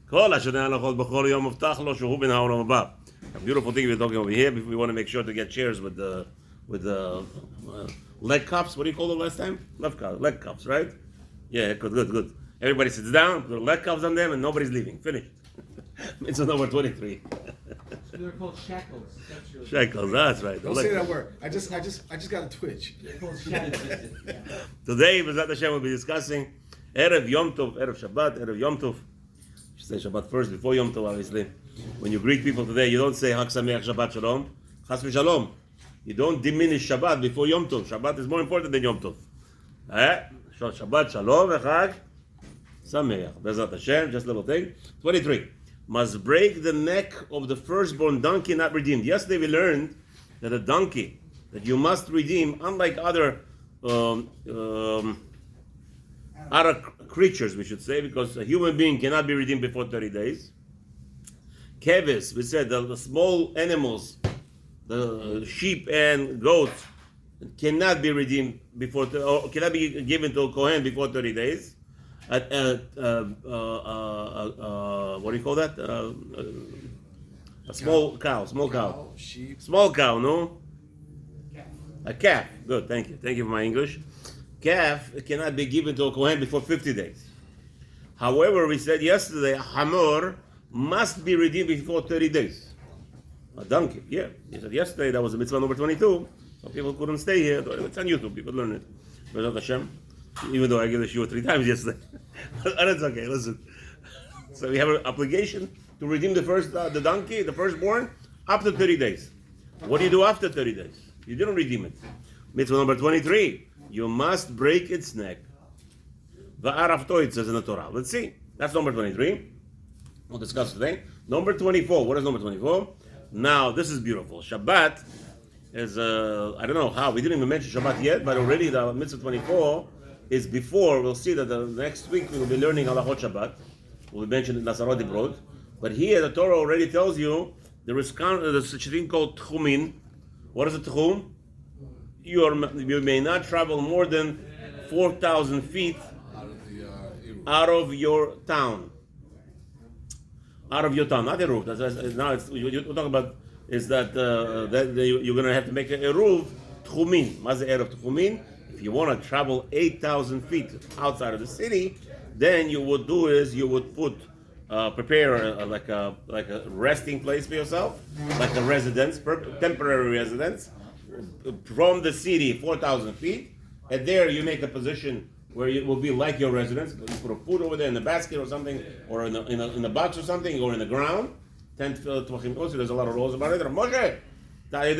כל השנה הלכות בכל יום מובטח לו שהוא בין העולם הבא. A beautiful thing we're talking over here. We want to make sure to get chairs with the leg cups. What do you call them last time? Leg cups, right? Yeah, good. Everybody sits down, put leg cups on them, and nobody's leaving. Finished. It's number 23. So they're called shackles. Shekels, that's right. Don't say that word. I just got a twitch. They're called shackles. Today, B'ezrat Hashem, we'll be discussing Erev Yom Tov, Erev Shabbat, Erev Yom Tov. You should say Shabbat first before Yom Tov, obviously. When you greet people today, you don't say Hag Sameach Shabbat Shalom, Chas v'Shalom. You don't diminish Shabbat before Yom Tov. Shabbat is more important than Yom Tov. Shabbat Shalom v'Chag Sameach. B'ezrat Hashem, just a little thing. 23. Must break the neck of the firstborn donkey not redeemed. Yesterday we learned that a donkey that you must redeem, unlike other creatures, we should say, because a human being cannot be redeemed before 30 days. Kevis, we said the small animals, the sheep and goats, cannot be redeemed before, or cannot be given to a Kohen before 30 days. What do you call that? A small cow. Sheep. Small cow, no? A calf. Good, thank you. Thank you for my English. Calf cannot be given to a Kohen before 50 days. However, we said yesterday, a hamor must be redeemed before 30 days. A donkey, yeah. You said yesterday that was a mitzvah number 22. Some people couldn't stay here. It's on YouTube. You could learn it. B'ezrat Hashem. Even though I gave the shiur 3 times yesterday. And it's okay, listen. So we have an obligation to redeem the donkey, the firstborn, up to 30 days. What do you do after 30 days? You didn't redeem it. Mitzvah number 23. You must break its neck. Va'arafto, it says in the Torah. Let's see. That's number 23. We'll discuss today. Number 24. What is number 24? Now, this is beautiful. Shabbat is, I don't know how. We didn't even mention Shabbat yet, but already the mitzvah 24 is before. We'll see that the next week we will be learning Halachot Shabbat. We'll mention Nasarot Dibrot. But here the Torah already tells you there is such a thing called Tchumin. What is a Tchum? You may not travel more than 4,000 feet out of your town. Out of your town, not a roof. Now you're talking about is that you're going to have to make a roof. Tchumin. What's the Erev Tchumin? If you want to travel 8,000 feet outside of the city, then you would do is you would prepare like a resting place for yourself, like a residence, temporary residence, from the city 4,000 feet, and there you make a position where it will be like your residence. You put a food over there in the basket or something, or in a box or something, or in the ground. 10 tvachim closer. There's a lot of rules about it. Moshe, we're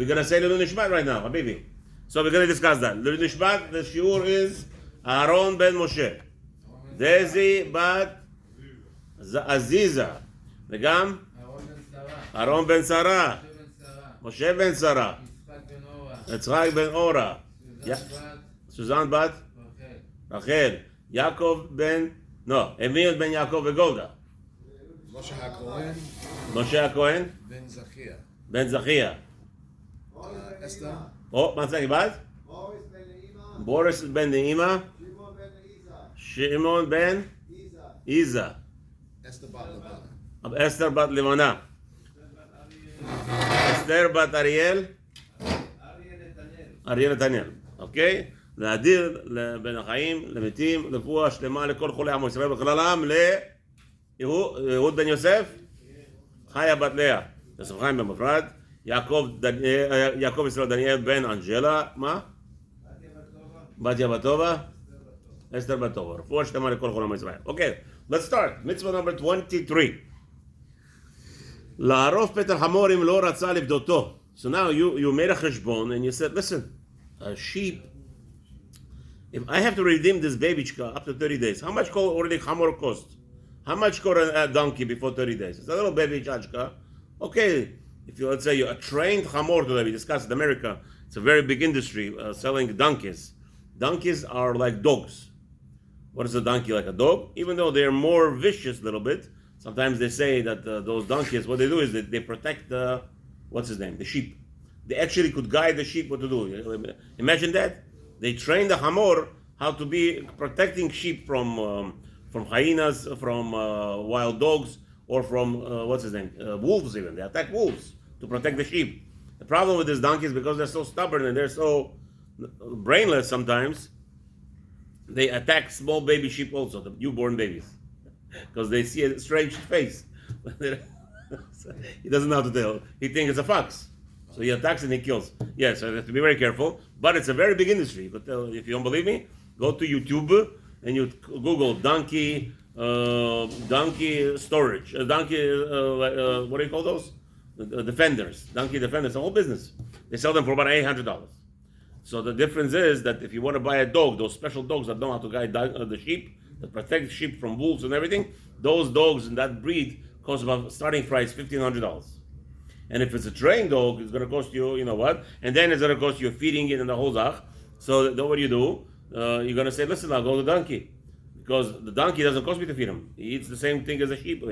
gonna say L'ilui Nishmat right now, Habibi. So we're gonna discuss that. L'ilui Nishmat, the shiur is Aaron ben Moshe, Dezi bat Aziza, וגם Aaron ben Sarah, Moshe ben Sarah, יצחק ben Ora, Suzanne bat Rachel, Yaakov ben Emil ben Yaakov וגולדה. Moshe HaKohen Ben Zachia. Esther. Oh, one second, bud. Boris ben Neima. Shimon ben Iza. Esther bat Livana. Esther bat Ariel. Ariel Nathaniel. Okay? להדיר לבן החיים, למתים, רפואה שלמה לכל חולי עמו ישראל בכללם, ליהוד בן יוסף, חיה בת לאה, יוסף חיים במפרד, יעקב ישראל דניאל בן אנג'לה, מה? בתיה בת טובה, אסתר בת טובה, רפואה שלמה לכל חולי עמו ישראל. Okay, let's start. Mitzvah number 23. לערוף פטר חמור אם לא רצה לפדותו. So now you made a cheshbon and you said, listen, a sheep, if I have to redeem this babychka up to 30 days, how much already chamor cost? How much cost a donkey before 30 days? It's a little baby chachka. Okay, if you, let's say you're a trained chamor today, we discussed in America, it's a very big industry selling donkeys. Donkeys are like dogs. What is a donkey like a dog? Even though they're more vicious a little bit, sometimes they say that those donkeys, what they do is they protect the, what's his name? The sheep. They actually could guide the sheep what to do. Imagine that. They train the hamor how to be protecting sheep from hyenas, from wild dogs, or from what's his name, wolves. Even they attack wolves to protect the sheep. The problem with these donkeys, because they're so stubborn and they're so brainless sometimes, they attack small baby sheep also, the newborn babies, because they see a strange face. He doesn't know how to tell. He thinks it's a fox. So he attacks and he kills. Yes, so you have to be very careful. But it's a very big industry. You could tell, if you don't believe me, go to YouTube and you Google donkey storage. What do you call those? Defenders. Donkey defenders. The whole business. They sell them for about $800. So the difference is that if you want to buy a dog, those special dogs that know how to guide the sheep, that protect sheep from wolves and everything, those dogs in that breed cost about starting price $1,500. And if it's a trained dog, it's going to cost you, you know what? And then it's going to cost you feeding it and the whole zach. So what do you do? You're going to say, listen, I'll go to the donkey. Because the donkey doesn't cost me to feed him. He eats the same thing as a sheep.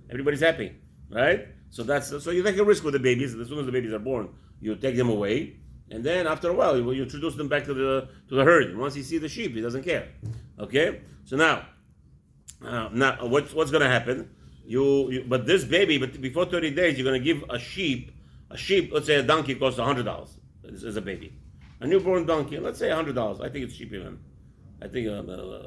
Everybody's happy, right? So you take a risk with the babies. As soon as the babies are born, you take them away. And then after a while, you introduce them back to the herd. And once he sees the sheep, he doesn't care. Okay? So now what's going to happen? But this baby, before 30 days, you're going to give a sheep, let's say a donkey costs $100 as a baby. A newborn donkey, let's say $100. I think it's cheap even. I think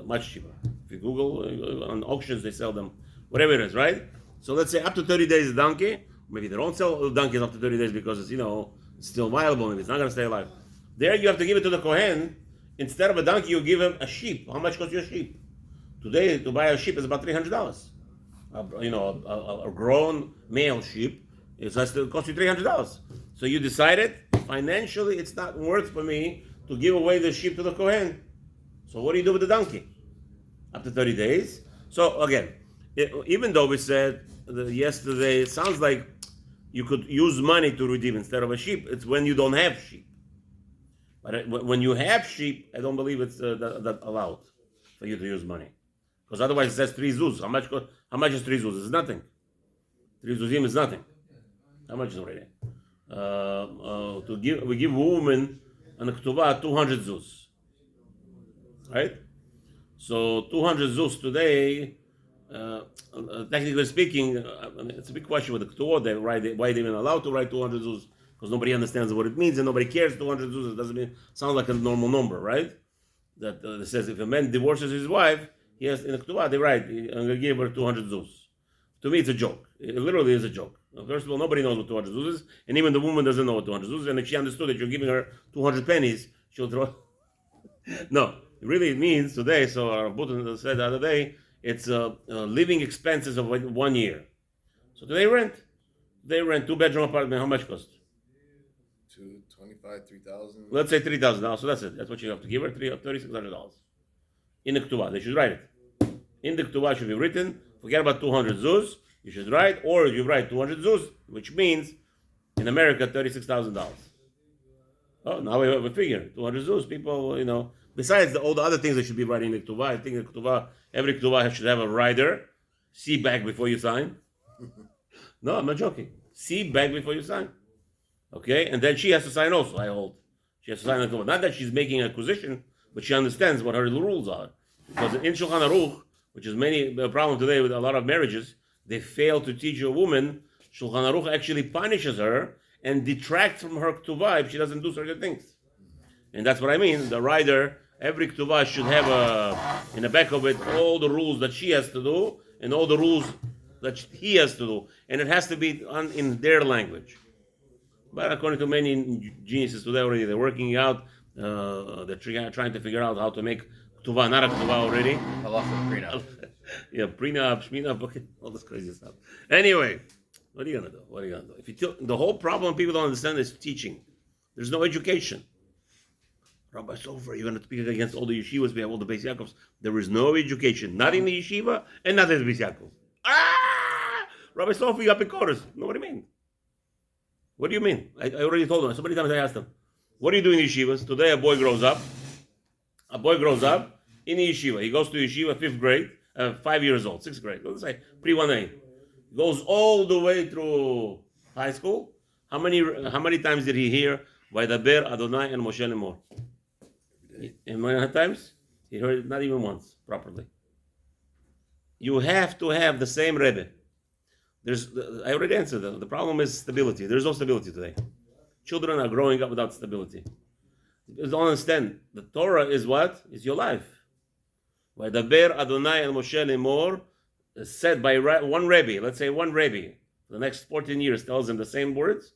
much cheaper. If you Google, on auctions, they sell them, whatever it is, right? So let's say up to 30 days a donkey. Maybe they don't sell donkeys up to 30 days because it's, it's still viable. Maybe it's not going to stay alive. There you have to give it to the Kohen. Instead of a donkey, you give him a sheep. How much costs your sheep? Today, to buy a sheep is about $300. A grown male sheep, it costs you $300. So you decided financially it's not worth for me to give away the sheep to the Kohen. So what do you do with the donkey? After 30 days. So again, even though we said yesterday, it sounds like you could use money to redeem instead of a sheep. It's when you don't have sheep. But when you have sheep, I don't believe it's that allowed for you to use money. Because otherwise it says 3 zuz. How much is 3 zuz? It's nothing. 3 zuzim is nothing. How much is already? We give a woman an ktuvah 200 zuz. Right? So 200 zuz today, technically speaking, it's a big question with the ktuvah. Why they even allowed to write 200 zuz? Because nobody understands what it means and nobody cares. 200 zuz, it doesn't sound like a normal number, right? That it says if a man divorces his wife, yes, in the Ketubah they write, I'm going to give her 200 zuz. To me, it's a joke. It literally is a joke. First of all, nobody knows what 200 zuz is, and even the woman doesn't know what 200 zuz is, and if she understood that you're giving her 200 pennies, she'll throw. No, really it means today, so our Buddha said the other day, it's living expenses of 1 year. So today rent. 2-bedroom apartment, how much cost? 225, 3,000. Let's say $3,000. So that's it. That's what you have to give her, $3,600. In the Ketubah, they should write it. In the Ketubah should be written, forget about 200 zuz, you should write, or you write 200 zuz, which means, in America, $36,000. Oh, now we have a figure, 200 zuz, people, besides all the other things that should be writing in the Ketubah, I think the Ketubah, every Ketubah should have a rider, see back before you sign. No, I'm not joking. See back before you sign. Okay, and then she has to sign also, I hold. She has to sign the Ketubah. Not that she's making an acquisition, but she understands what her rules are. Because in Shulchan Aruch, which is a problem today with a lot of marriages, they fail to teach a woman. Shulchan Aruch actually punishes her and detracts from her Ketubah if she doesn't do certain things. And that's what I mean. The rider, every Ketubah should have in the back of it all the rules that she has to do and all the rules that he has to do. And it has to be in their language. But according to many geniuses today already, they're working out. They're trying to figure out how to make Ketubah, not a Ketubah already. Halacha prenup. Yeah, prenup, shminup, okay, all this crazy stuff. Anyway, what are you gonna do? If the whole problem people don't understand is teaching. There's no education. Rabbi Sofer, you're gonna speak against all the yeshivas, we have all the Beis Yaakovs. There is no education, not in the yeshiva and not in the Beis Yaakov. Rabbi Sofer, you got Pikoros. No, what do you mean? What do you mean? I already told him. So many times I asked him, what do you do in yeshivas? Today a boy grows up in the yeshiva. He goes to yeshiva, 5th grade, 5 years old, 6th grade. Let's say pre-1A. Goes all the way through high school. How many times did he hear Vaydaber Adonai and Moshe Lemor? How many times? He heard it not even once properly. You have to have the same Rebbe. I already answered that. The problem is stability. There's no stability today. Children are growing up without stability. You don't understand. The Torah is what? Is your life. Vaydaber Adonai el Moshe lemor, said by one Rebbe, let's say one Rebbe, the next 14 years tells him the same words.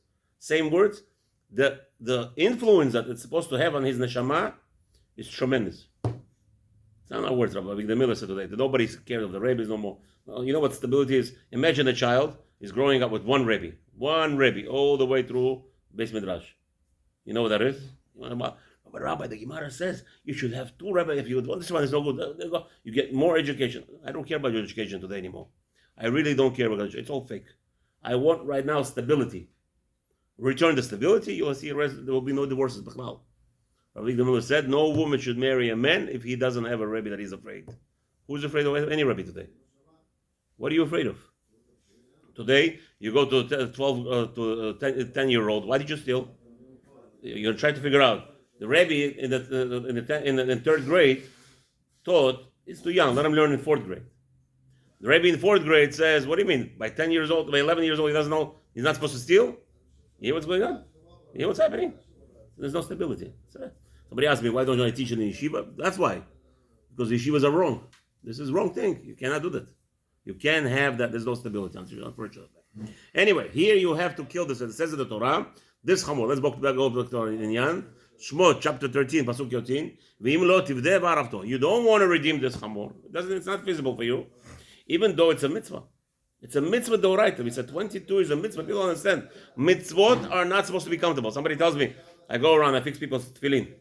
The influence that it's supposed to have on his neshama is tremendous. It's not our words, Rabbi Avigdor Miller said today, that nobody's scared of the Rebbes no more. Well, you know what stability is? Imagine a child is growing up with one Rebbe, all the way through Beis Midrash. You know what that is? But Rabbi, the Gemara says you should have two rabbis. If you this one is no good, you get more education. I don't care about your education today anymore. I really don't care about education. It's all fake. I want right now stability. Return the stability, you will see there will be no divorces. Rabbi Avigdor Miller said no woman should marry a man if he doesn't have a rabbi that he's afraid. Who's afraid of any rabbi today? What are you afraid of? Today you go to 10-year-old. Why did you steal? You're trying to figure out. The rabbi in the third grade taught it's too young. Let him learn in fourth grade. The rabbi in fourth grade says, "What do you mean? By 10 years old, by 11 years old, he doesn't know he's not supposed to steal? You hear what's going on? You hear what's happening? There's no stability." Somebody asked me, "Why don't I teach in the yeshiva?" That's why, because the yeshivas are wrong. This is the wrong thing. You cannot do that. You can't have that. There's no stability, unfortunately. Anyway, here you have to kill this. It says in the Torah, this chamor. Let's go back to Inyan. Shmot, chapter 13, pasuk yotin. V'im lo tivdeh v'aravto. You don't want to redeem this chamor. It's not feasible for you, even though it's a mitzvah. It's a mitzvah d'oraita. We said 22 is a mitzvah. People don't understand. Mitzvot are not supposed to be comfortable. Somebody tells me, I go around, I fix people's tefillin.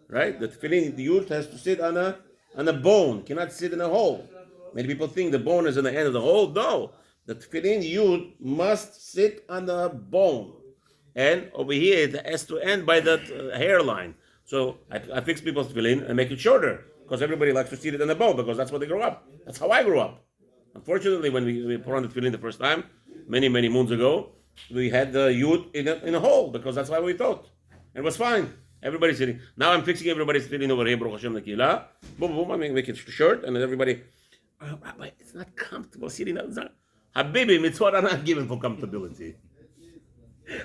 Right? The tefillin, the youth has to sit on a bone. Cannot sit in a hole. Many people think the bone is in the end of the hole. No. The tefillin youth must sit on a bone. And over here, it has to end by that hairline. So I fix people's tefillin and make it shorter. Because everybody likes to see it in the bone, because that's what they grow up. That's how I grew up. Unfortunately, when we put on the tefillin the first time, many moons ago, we had the youth in a hole, because that's why we thought. And it was fine. Everybody's sitting. Now I'm fixing everybody's tefillin over here, Baruch Hashem, the Kila. Boom, boom, I make it short, and then everybody, Rabbi, it's not comfortable sitting down. Habibi, mitzvot are not given for comfortability.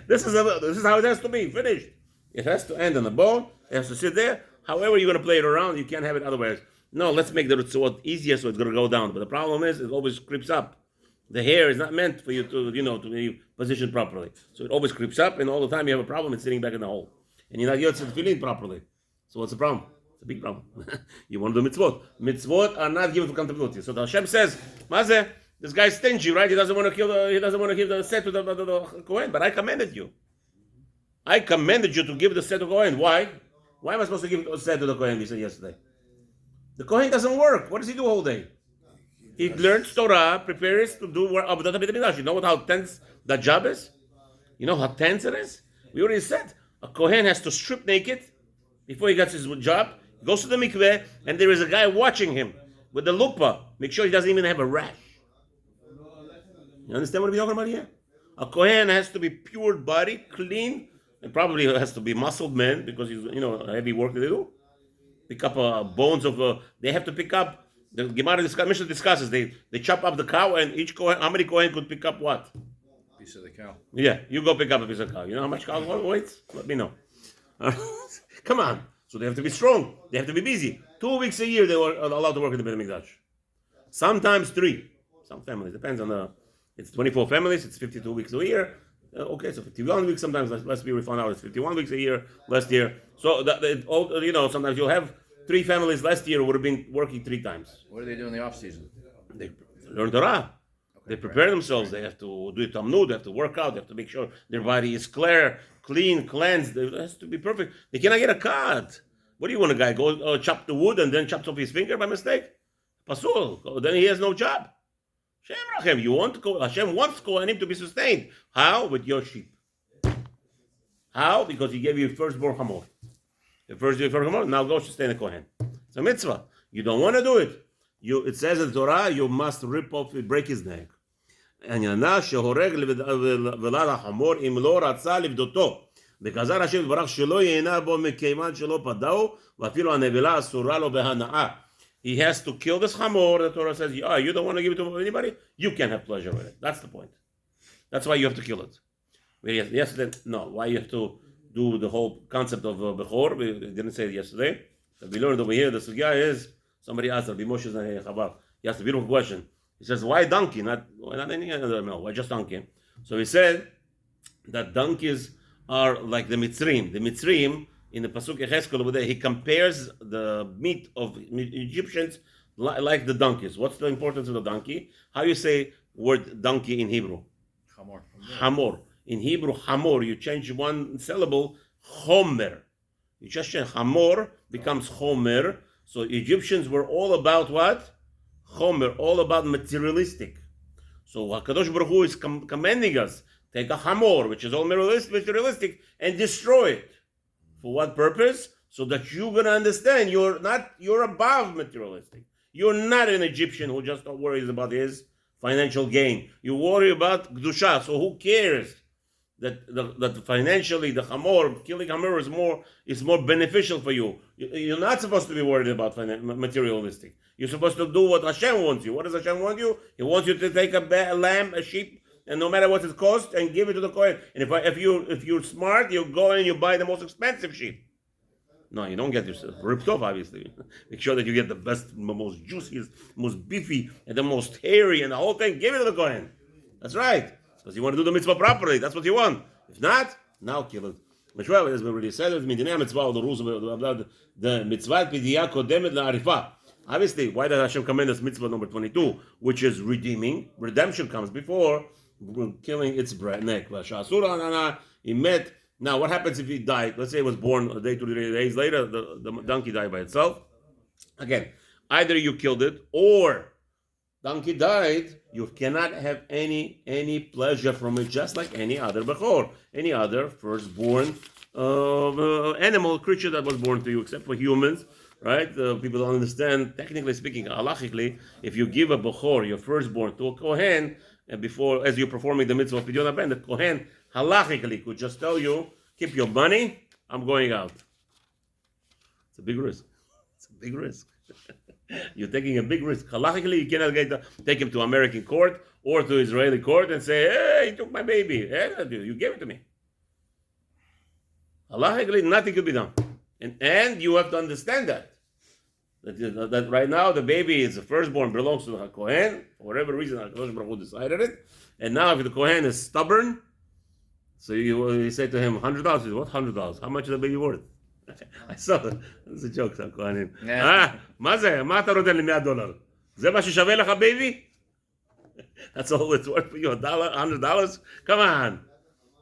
This is how it has to be. Finished. It has to end on the bone. It has to sit there. However you're going to play it around, you can't have it otherwise. No, let's make the ritzvot easier so it's going to go down. But the problem is, it always creeps up. The hair is not meant for you to be positioned properly. So it always creeps up, and all the time you have a problem, it's sitting back in the hole. And you're not yet feeling properly. So what's the problem? It's a big problem. You want to do mitzvot. Mitzvot are not given for accountability. So the Hashem says, Mazeh, this guy's stingy, right? He doesn't want to give the set to the Kohen, but I commanded you. I commanded you to give the set to Kohen. Why? Why am I supposed to give the set to the Kohen? We said yesterday. The Kohen doesn't work. What does he do all day? He learns Torah, prepares to do Avodat HaBeit. You know how tense that job is? You know how tense it is? We already said a Kohen has to strip naked before he gets his job. He goes to the mikveh, and there is a guy watching him with the lupa. Make sure he doesn't even have a rash. You understand what we're talking about here? A Kohen has to be pure body, clean, and probably has to be muscled man, because he's heavy work that they do. Pick up bones of. They have to pick up. The Gemara Mishnah discusses. They chop up the cow, and each Kohen. How many Kohen could pick up what? Piece of the cow. Yeah, you go pick up a piece of cow. You know how much cow weighs? Let me know. Come on. So they have to be strong. They have to be busy. 2 weeks a year they were allowed to work in the Beit HaMikdash. Sometimes 3. Some families depends on the. It's 24 families. It's 52 weeks a year. Okay, so 51 weeks sometimes. Last year we found out it's 51 weeks a year. Last year, so sometimes you'll have 3 families. Last year would have been working 3 times. What do they do in the off season? They learn Torah. They prepare themselves. They have to do tamnud. They have to work out. They have to make sure their body is clear, clean, cleansed. It has to be perfect. They cannot get a cut. What do you want a guy go chop the wood and then chops off his finger by mistake? Pasul. Then he has no job. Hashem wants Kohanim to be sustained. How? With your sheep. How? Because he gave you firstborn Hamor. The firstborn Hamor, now go sustain the Kohen. It's a mitzvah. You don't want to do it. It says in the Torah, you must rip off, break his neck. And וקזר השם יתברך שלא ייהנה בו מכיוון שלא פדאו, ואפילו הנבלה אסורה לו בהנאה. He has to kill this chamor. The Torah says, oh, you don't want to give it to anybody? You can't have pleasure with it. That's the point. That's why you have to kill it. Yesterday, no. Why you have to do the whole concept of Bechor? We didn't say it yesterday. We learned over here, the sugya is, somebody asked Rabbi Moshe Chabad. He asked a beautiful question. He says, why donkey? Not any other, no, why just donkey? So he said that donkeys are like the Mitzrim. The Mitzrim, in the Pasuk Yechezkel over there, he compares the meat of Egyptians like the donkeys. What's the importance of the donkey? How you say word donkey in Hebrew? Hamor. Hamor. In Hebrew, hamor, you change one syllable, chomer. You just change hamor, becomes chomer. So Egyptians were all about what? Chomer, all about materialistic. So HaKadosh Baruch Hu is commanding us, take a hamor, which is all materialistic, and destroy it. For what purpose? So that you're going to understand you're above materialistic. You're not an Egyptian who just worries about his financial gain. You worry about Kedusha. So who cares that financially the hamor, killing hamor is more beneficial for you. You're not supposed to be worried about materialistic. You're supposed to do what Hashem wants you. What does Hashem want you? He wants you to take a lamb, a sheep, and no matter what it costs, and give it to the Kohen. And if you're smart, you go and you buy the most expensive sheep. No, you don't get yourself ripped off, obviously. Make sure that you get the best, most juiciest, most beefy, and the most hairy, and the whole thing. Give it to the Kohen. That's right. Because you want to do the mitzvah properly. That's what you want. If not, now kill it. Which well, as we already said, the mitzvah, or the rules of the mitzvah pidiyah kodemet la'arifa. Obviously, why did Hashem command us mitzvah number 22, which is redeeming? Redemption comes before killing its neck. He met. Now, what happens if he died? Let's say it was born a day, 2 days later, the donkey died by itself. Again, either you killed it or donkey died, you cannot have any pleasure from it, just like any other bechor, any other firstborn animal creature that was born to you, except for humans, right? People don't understand, technically speaking, halachically, if you give a bechor, your firstborn, to a kohen, and before, as you're performing the mitzvah of Pidyon HaBen, the kohen halachically could just tell you, keep your money, I'm going out. It's a big risk. It's a big risk. You're taking a big risk. Halachically, you cannot take him to American court or to Israeli court and say, hey, he took my baby. Hey, you gave it to me. Halachically, nothing could be done. And you have to understand that right now the baby is the firstborn, belongs to the Kohen, for whatever reason HaKadosh Baruch Hu decided it. And now if the Kohen is stubborn, so you say to him, $100. He says, what $100? How much is the baby worth? I saw that. That's a joke, some Kohanim. מה זה? מה אתה נותן לי $100? זה מה ששווה לך, baby? That's all it's worth for you, $100? Come on.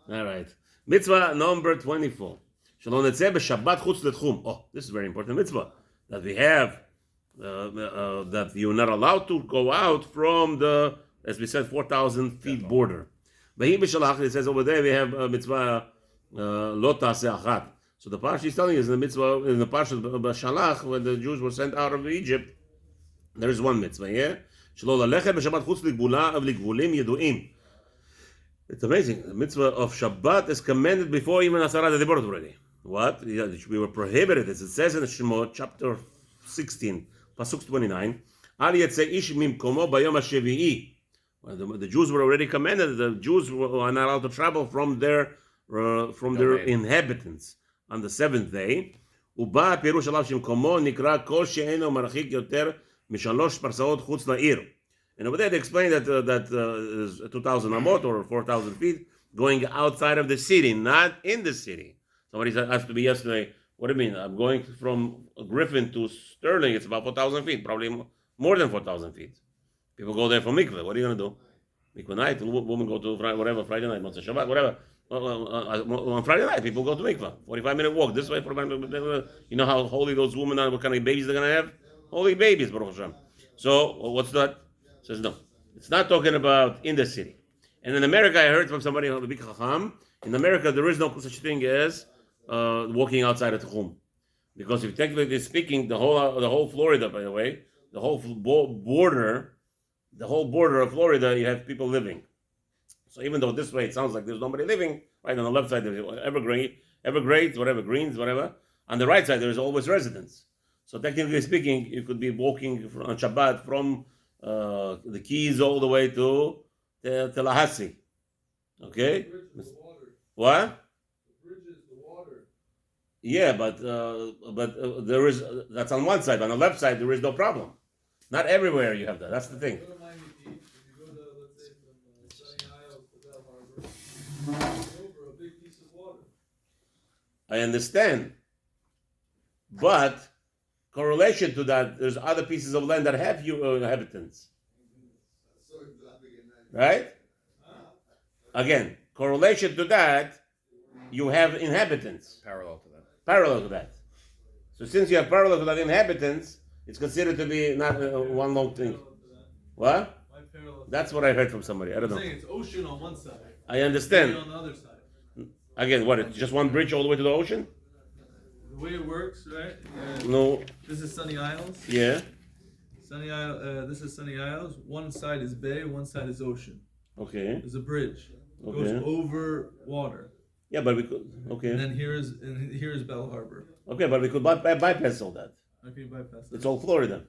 All right. Mitzvah number 24. שלא נצא בשבת חוץ לתחום. Oh, this is very important mitzvah. That we have, that you're not allowed to go out from the, as we said, 4,000 feet border. But it says over there we have mitzvah lo ta'aseh achat. So the parsha is telling us in the mitzvah, in the parsha of Shalach, when the Jews were sent out of Egypt, there is one mitzvah here. שלא ללכת בשבת חוץ לגבולים ידועים. It's amazing. The mitzvah of Shabbat is commanded before even Asara Deborah already. What? We were prohibited. As it says in Shemot, chapter 16, Pasuk 29, Al yetzeh ish mimkomo bayom hashevi'i. The Jews were already commanded. The Jews were not allowed to travel from their inhabitants on the seventh day. ובא הפירוש עליו שמקומו נקרא כל שאינו מרחיק יותר משלוש פרסאות חוץ לעיר. And over there they explain that 2,000 amot or 4,000 feet going outside of the city, not in the city. Somebody asked me yesterday, what do you mean? I'm going from Griffin to Sterling. It's about 4,000 feet, probably more than 4,000 feet. People go there for mikveh. What are you going to do? Mikveh night, women go to Friday night, Motzei Shabbat, whatever. On Friday night, people go to mikveh. 45-minute walk this way, 45 minutes. You know how holy those women are, what kind of babies they're going to have? Holy babies, Baruch Hashem. So, what's that? Says no. It's not talking about in the city. And in America, I heard from somebody, a big chacham, in America, there is no such thing as walking outside of the home. Because if technically speaking, the whole Florida, by the way, the whole border of Florida, you have people living. So even though this way it sounds like there's nobody living, right on the left side there's evergreen, Everglades, whatever, greens, whatever. On the right side, there is always residence. So technically speaking, you could be walking on Shabbat from the Keys all the way to Tallahassee. Okay? What? Yeah, but there is that's on one side. On the left side, there is no problem. Not everywhere you have that. That's the thing. Go to Miami Beach, if you go to, let's say, from Sunny Isles to Bell Harbor, it's over a big piece of water. I understand, but correlation to that, there's other pieces of land that have inhabitants, right? Again, correlation to that, you have inhabitants. Parallel to that. So since you have parallel to that inhabitants, it's considered to be not one long thing. What? That's what I heard from somebody. I don't know. I'm saying it's ocean on one side. I understand. On the other side. Again, what? It's just one bridge all the way to the ocean? The way it works, right? No. This is Sunny Isles. Yeah. Sunny Isle. This is Sunny Isles. One side is bay, one side is ocean. Okay. There's a bridge. It Okay. goes over water. Yeah, but we could. Okay. And then here's Bell Harbor. Okay, but we could bypass all that. How can you bypass that? It's all Florida.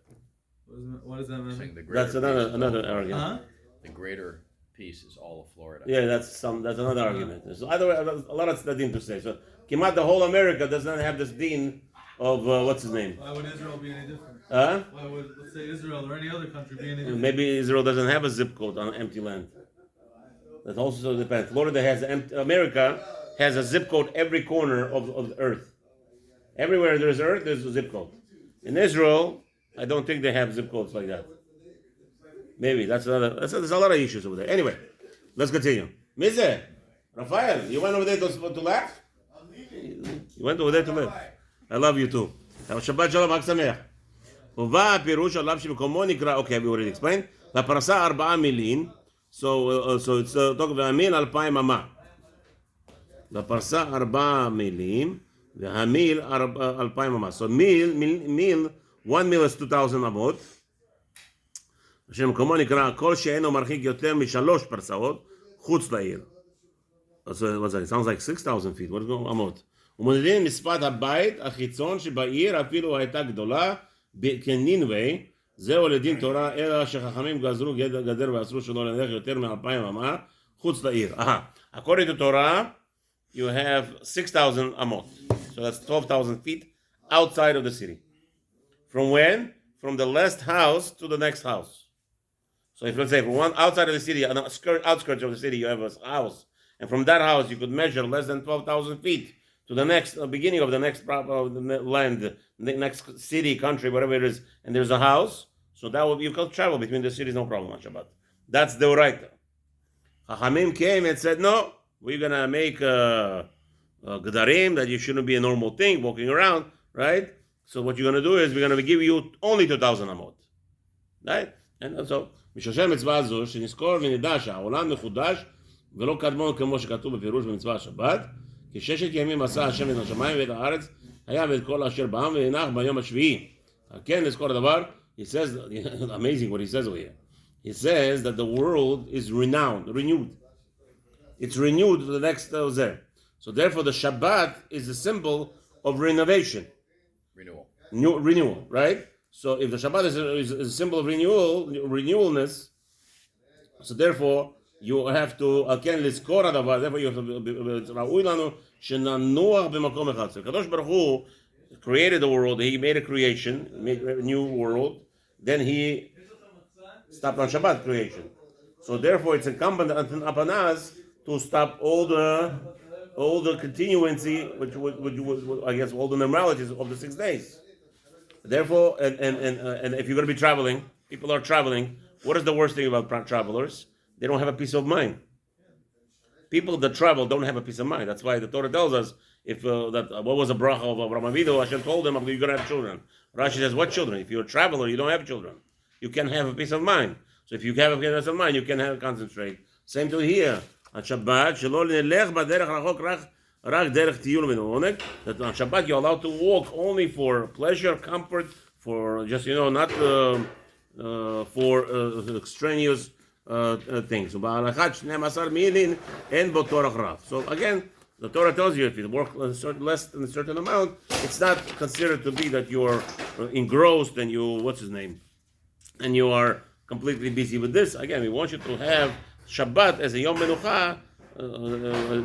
What does that mean? That's another argument. Huh? The greater piece is all of Florida. Yeah, that's another argument. So either way, a lot of studying to say. So, Kimat, the whole America does not have this dean of what's his name? Why would Israel be any different? Huh? Why would, let's say, Israel or any other country be any different? Maybe Israel doesn't have a zip code on empty land. That also depends. Florida has America has a zip code every corner of the earth. Everywhere there's earth, there's a zip code. In Israel, I don't think they have zip codes like that. Maybe there's a lot of issues over there. Anyway, let's continue. Mize, Rafael, you went over there to laugh? You went over there to laugh. I love you too. Shabbat shalom, חג שמח. הובא הפירוש עליו שמקומו נקרא, okay, we already explained. והפרסה 4 מילין, so it's talking about המין 2,000 אמה. והפרסה 4 מילים, והמיל 2,000 אמה. So מיל, 1 meal is 2,000 אמות. שמקומו נקרא כל שאינו מרחיק יותר מ3 פרסאות, חוץ לעיר. So what's that? It sounds like 6,000 feet. What's going on? אמות. ומודדים משפת הבית החיצון שבעיר אפילו הייתה גדולה כנינווי, זהו לדין תורה, אלא שחכמים גזרו גדר ואסרו שלא ללך יותר מ2,000 אמה חוץ לעיר. According to Torah, you have 6,000 amot. So that's 12,000 feet outside of the city. From when? From the last house to the next house. So if let's say from one outside of the city, on the outskirts of the city, you have a house, and from that house you could measure less than 12,000 feet to the next beginning of the next land, the next city, country, whatever it is, and there's a house. So that would you could travel between the cities, no problem on Shabbat. That's the Oraita. Chachamim came and said, no, we're gonna make gedarim that you shouldn't be a normal thing walking around, right? So what you're gonna do is we're gonna give you only 2,000 amot, right? And so משושל מצווה זו שנזכור ונדע שהעולם מחודש ולא קדמון כמו שכתוב בפירוש במצווה השבת, כי 6 ימים עשה השם את השמיים ואת הארץ, היה ואת כל אשר בעם והנח ביום השביעי. כן, נזכור הדבר, he says, amazing what he says over here. He says that the world is renewed. It's renewed to the next there. So therefore the Shabbat is a symbol of renovation. Renewal, right? So if the Shabbat is a symbol of renewalness, so therefore you have to again lizkor hadavar. Therefore you have to raui lanu shenanuach b'makom echad. So Kadosh Baruch Hu created the world. He made a creation, made a new world. Then he stopped on Shabbat creation. So therefore it's incumbent upon us to stop all the continuancy, which I guess all the normalities of the 6 days. Therefore, and if you're going to be traveling, people are traveling. What is the worst thing about travelers? They don't have a peace of mind. People that travel don't have a peace of mind. That's why the Torah tells us what was the bracha of Avraham Avinu? Hashem told them, you're going to have children. Rashi says, what children? If you're a traveler, you don't have children. You can have a peace of mind. So if you have a peace of mind, you can concentrate. Same to here. On Shabbat, שלא נלך בדרך רחוק רק דרך טיול ונעונג. That on Shabbat you're allowed to walk only for pleasure, comfort, for just, not for extraneous things. So again, The Torah tells you if you work less than a certain amount, it's not considered to be that you're engrossed and and you are completely busy with this. Again, we want you to have Shabbat as a Yom Menucha,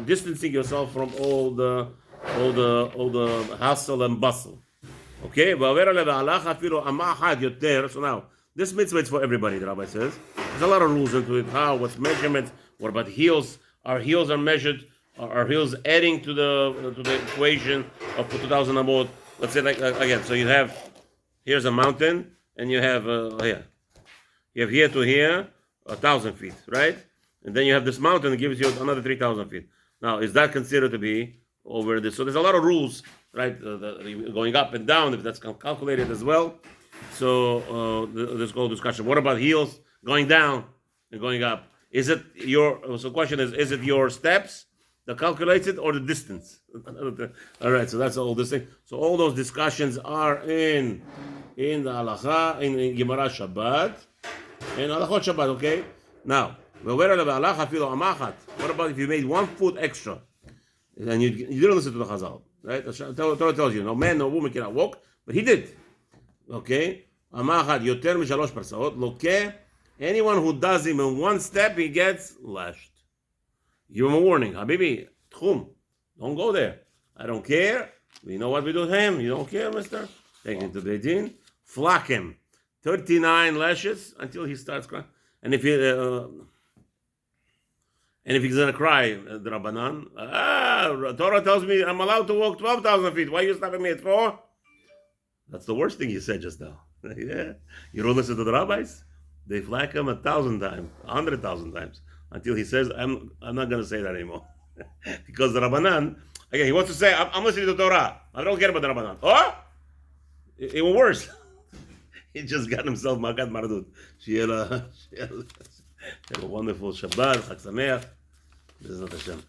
distancing yourself from all the hustle and bustle. Okay, so now this mitzvah is for everybody. The rabbi says there's a lot of rules into it. What's measurements? What about heels? Our heels are measured. Our heels adding to the equation of 2,000 amot. Let's say again. So you have here's a mountain, and you have here. You have here to here 1,000 feet, right? And then you have this mountain that gives you another 3,000 feet. Now, is that considered to be over this? So there's a lot of rules, right? Going up and down, if that's calculated as well. So there's a whole discussion. What about heels going down and going up? Is it so the question is it your steps that calculates it or the distance? All right, so that's all this thing. So all those discussions are in the halacha, in Gemara Shabbat, and halachot Shabbat, okay? Now, what about if you made 1 foot extra? And you didn't listen to the Chazal, right? The Torah tells you, no man, no woman cannot walk, but he did. Okay? Anyone who does him in 1 step, he gets lashed. Give him a warning. Habibi, tchum, don't go there. I don't care. We know what we do to him. You don't care, mister? Take him to Beit Din. Flock him. 39 lashes until he starts crying. And if he's gonna cry, the Rabbanan, Torah tells me I'm allowed to walk 12,000 feet. Why are you stopping me at 4? That's the worst thing you said just now. Yeah, you don't listen to the rabbis. They flack him 1,000 times, 100,000 times, until he says, "I'm not gonna say that anymore," because the Rabbanan, again, he wants to say, "I'm listening to Torah. I don't care about the Rabbanan." Oh, even worse. He just got himself Makat Mardut. Have a wonderful Shabbat, Chag Sameach. This is not Hashem.